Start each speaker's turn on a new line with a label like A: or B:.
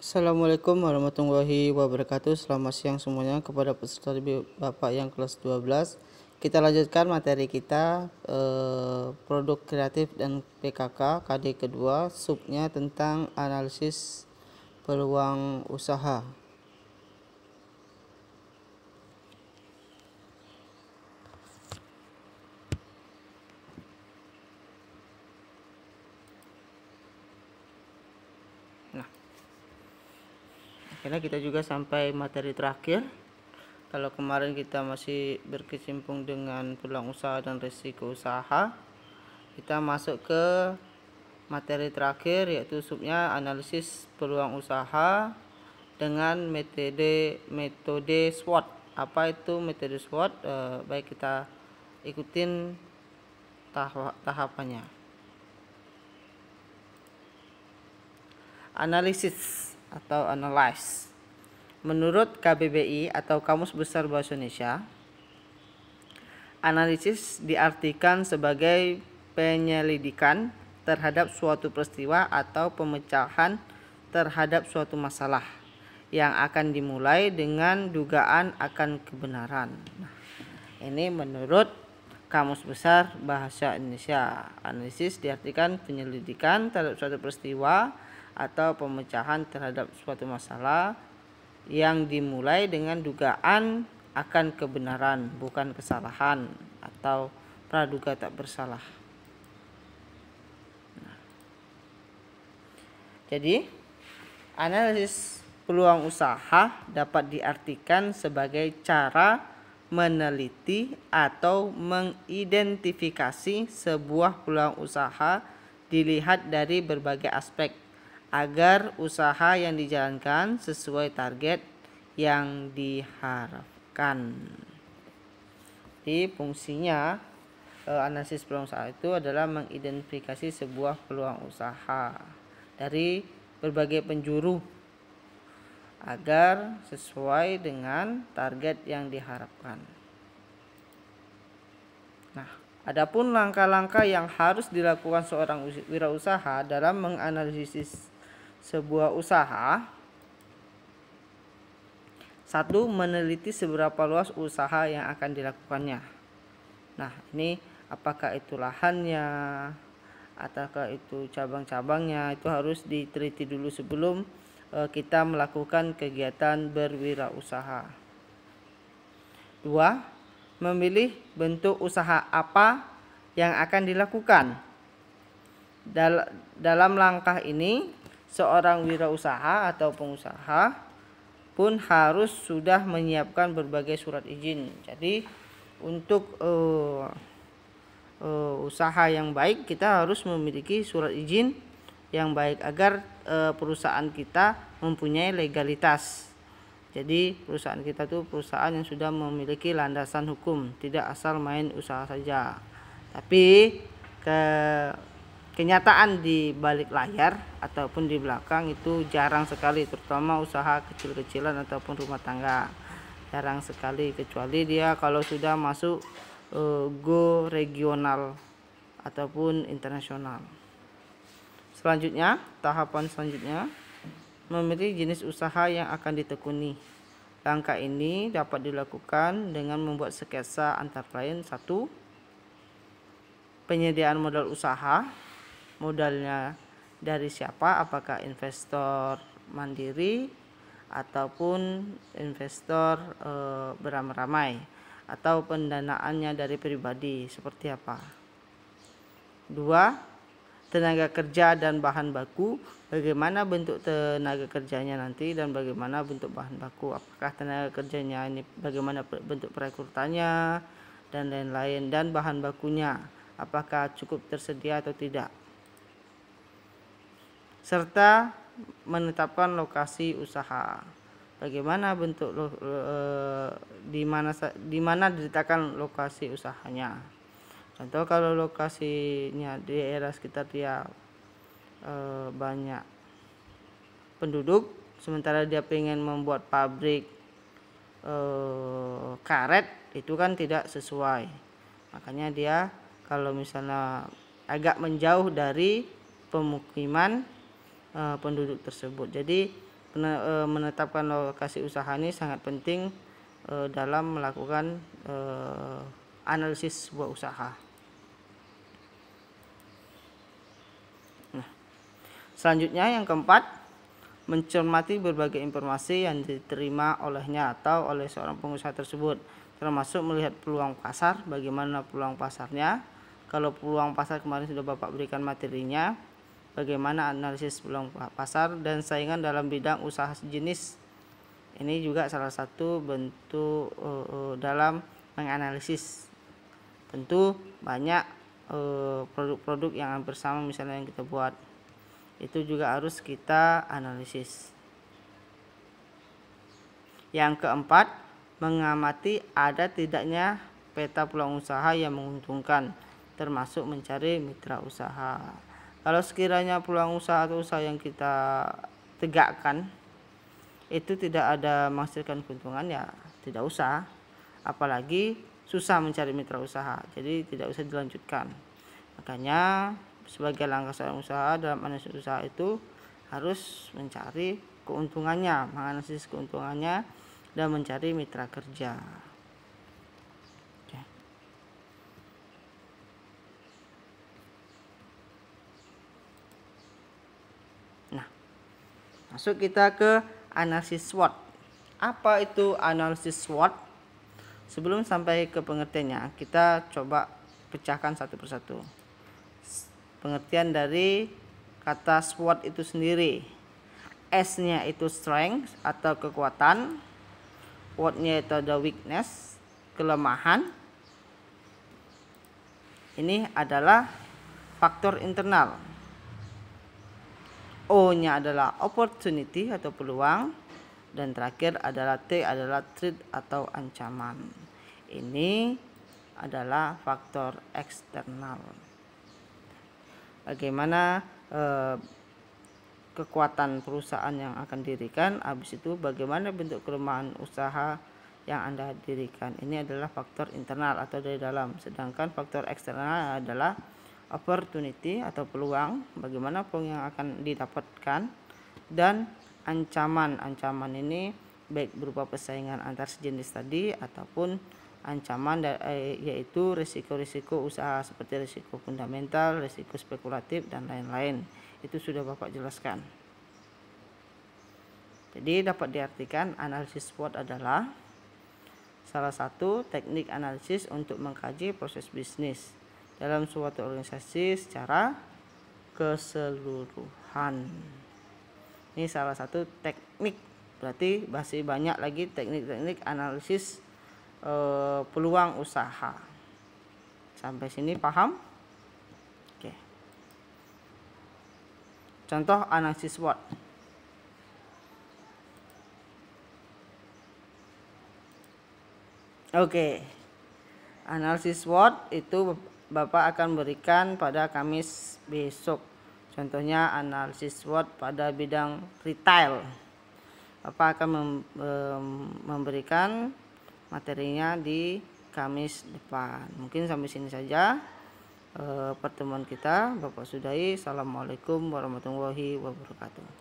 A: Assalamualaikum warahmatullahi wabarakatuh. Selamat siang semuanya kepada peserta Bapak yang kelas 12. Kita lanjutkan materi kita produk kreatif dan PKK KD kedua, subnya tentang analisis peluang usaha. Akhirnya kita juga sampai materi terakhir. Kalau kemarin kita masih berkecimpung dengan peluang usaha dan risiko usaha, kita masuk ke materi terakhir, yaitu subnya analisis peluang usaha dengan metode SWOT. Apa itu metode SWOT? Baik, kita ikutin tahapannya. Analisis atau analyze. Menurut KBBI atau Kamus Besar Bahasa Indonesia, analisis diartikan sebagai penyelidikan terhadap suatu peristiwa atau pemecahan terhadap suatu masalah yang akan dimulai dengan dugaan akan kebenaran. Nah, ini menurut Kamus Besar Bahasa Indonesia. Analisis diartikan penyelidikan terhadap suatu peristiwa atau pemecahan terhadap suatu masalah yang dimulai dengan dugaan akan kebenaran, bukan kesalahan atau praduga tak bersalah. Jadi, analisis peluang usaha dapat diartikan sebagai cara meneliti atau mengidentifikasi sebuah peluang usaha dilihat dari berbagai aspek agar usaha yang dijalankan sesuai target yang diharapkan. Jadi fungsinya analisis peluang usaha itu adalah mengidentifikasi sebuah peluang usaha dari berbagai penjuru agar sesuai dengan target yang diharapkan. Nah, adapun langkah-langkah yang harus dilakukan seorang wirausaha dalam menganalisis sebuah usaha. 1. Meneliti seberapa luas usaha yang akan dilakukannya. Nah, ini apakah itu lahannya ataukah itu cabang-cabangnya, itu harus diteliti dulu sebelum kita melakukan kegiatan berwirausaha. 2. Memilih bentuk usaha apa yang akan dilakukan. Dalam langkah ini, seorang wirausaha atau pengusaha pun harus sudah menyiapkan berbagai surat izin. Jadi untuk usaha yang baik, kita harus memiliki surat izin yang baik agar perusahaan kita mempunyai legalitas. Jadi perusahaan kita itu perusahaan yang sudah memiliki landasan hukum, tidak asal main usaha saja. Tapi kenyataan di balik layar ataupun di belakang itu jarang sekali, terutama usaha kecil-kecilan ataupun rumah tangga. Jarang sekali, kecuali dia kalau sudah masuk go regional ataupun internasional. Selanjutnya, tahapan selanjutnya, memilih jenis usaha yang akan ditekuni. Langkah ini dapat dilakukan dengan membuat sketsa antara lain. 1. Penyediaan modal usaha. Modalnya dari siapa? Apakah investor mandiri ataupun investor beramai-ramai, atau pendanaannya dari pribadi, seperti apa? 2. Tenaga kerja dan bahan baku. Bagaimana bentuk tenaga kerjanya nanti dan bagaimana bentuk bahan baku? Apakah tenaga kerjanya ini bagaimana bentuk perekrutannya dan lain-lain, dan bahan bakunya apakah cukup tersedia atau tidak? Serta menetapkan lokasi usaha. Bagaimana bentuk di mana diletakkan lokasi usahanya. Contoh, kalau lokasinya di daerah sekitar dia banyak penduduk, sementara dia pengen membuat pabrik karet, itu kan tidak sesuai. Makanya dia kalau misalnya agak menjauh dari pemukiman penduduk tersebut. Jadi menetapkan lokasi usaha ini sangat penting dalam melakukan analisis sebuah usaha. Nah, selanjutnya yang keempat, mencermati berbagai informasi yang diterima olehnya atau oleh seorang pengusaha tersebut, termasuk melihat peluang pasar, bagaimana peluang pasarnya. Kalau peluang pasar kemarin sudah Bapak berikan materinya, bagaimana analisis peluang pasar dan saingan dalam bidang usaha sejenis. Ini juga salah satu bentuk dalam menganalisis. Tentu banyak produk-produk yang hampir sama misalnya yang kita buat, itu juga harus kita analisis. Yang keempat, mengamati ada tidaknya peta peluang usaha yang menguntungkan, termasuk mencari mitra usaha. Kalau sekiranya peluang usaha atau usaha yang kita tegakkan itu tidak ada menghasilkan keuntungan, ya tidak usah, apalagi susah mencari mitra usaha, jadi tidak usah dilanjutkan. Makanya sebagai langkah seorang usaha dalam analisis usaha itu harus mencari keuntungannya, menganalisis keuntungannya, dan mencari mitra kerja. Oke. Nah, masuk kita ke analisis SWOT. Apa itu analisis SWOT? Sebelum sampai ke pengertiannya, kita coba pecahkan satu persatu. Pengertian dari kata SWOT itu sendiri. S-nya itu strength atau kekuatan, W-nya itu ada weakness, kelemahan. Ini adalah faktor internal. O-nya adalah opportunity atau peluang, dan terakhir adalah T adalah threat atau ancaman. Ini adalah faktor eksternal. Bagaimana kekuatan perusahaan yang akan didirikan, habis itu bagaimana bentuk kelemahan usaha yang Anda dirikan. Ini adalah faktor internal atau dari dalam. Sedangkan faktor eksternal adalah opportunity atau peluang, bagaimana peluang yang akan didapatkan, dan ancaman. Ancaman ini baik berupa persaingan antar sejenis tadi ataupun ancaman yaitu risiko-risiko usaha seperti risiko fundamental, risiko spekulatif, dan lain-lain. Itu sudah Bapak jelaskan. Jadi dapat diartikan analisis SWOT adalah salah satu teknik analisis untuk mengkaji proses bisnis dalam suatu organisasi secara keseluruhan. Ini salah satu teknik, berarti masih banyak lagi teknik-teknik analisis peluang usaha. Sampai sini paham? Oke. Contoh analisis SWOT. Oke. Analisis SWOT itu Bapak akan berikan pada Kamis besok. Contohnya analisis SWOT pada bidang retail. Bapak akan memberikan materinya di Kamis depan. Mungkin sampai sini saja pertemuan kita. Bapak sudahi. Assalamualaikum warahmatullahi wabarakatuh.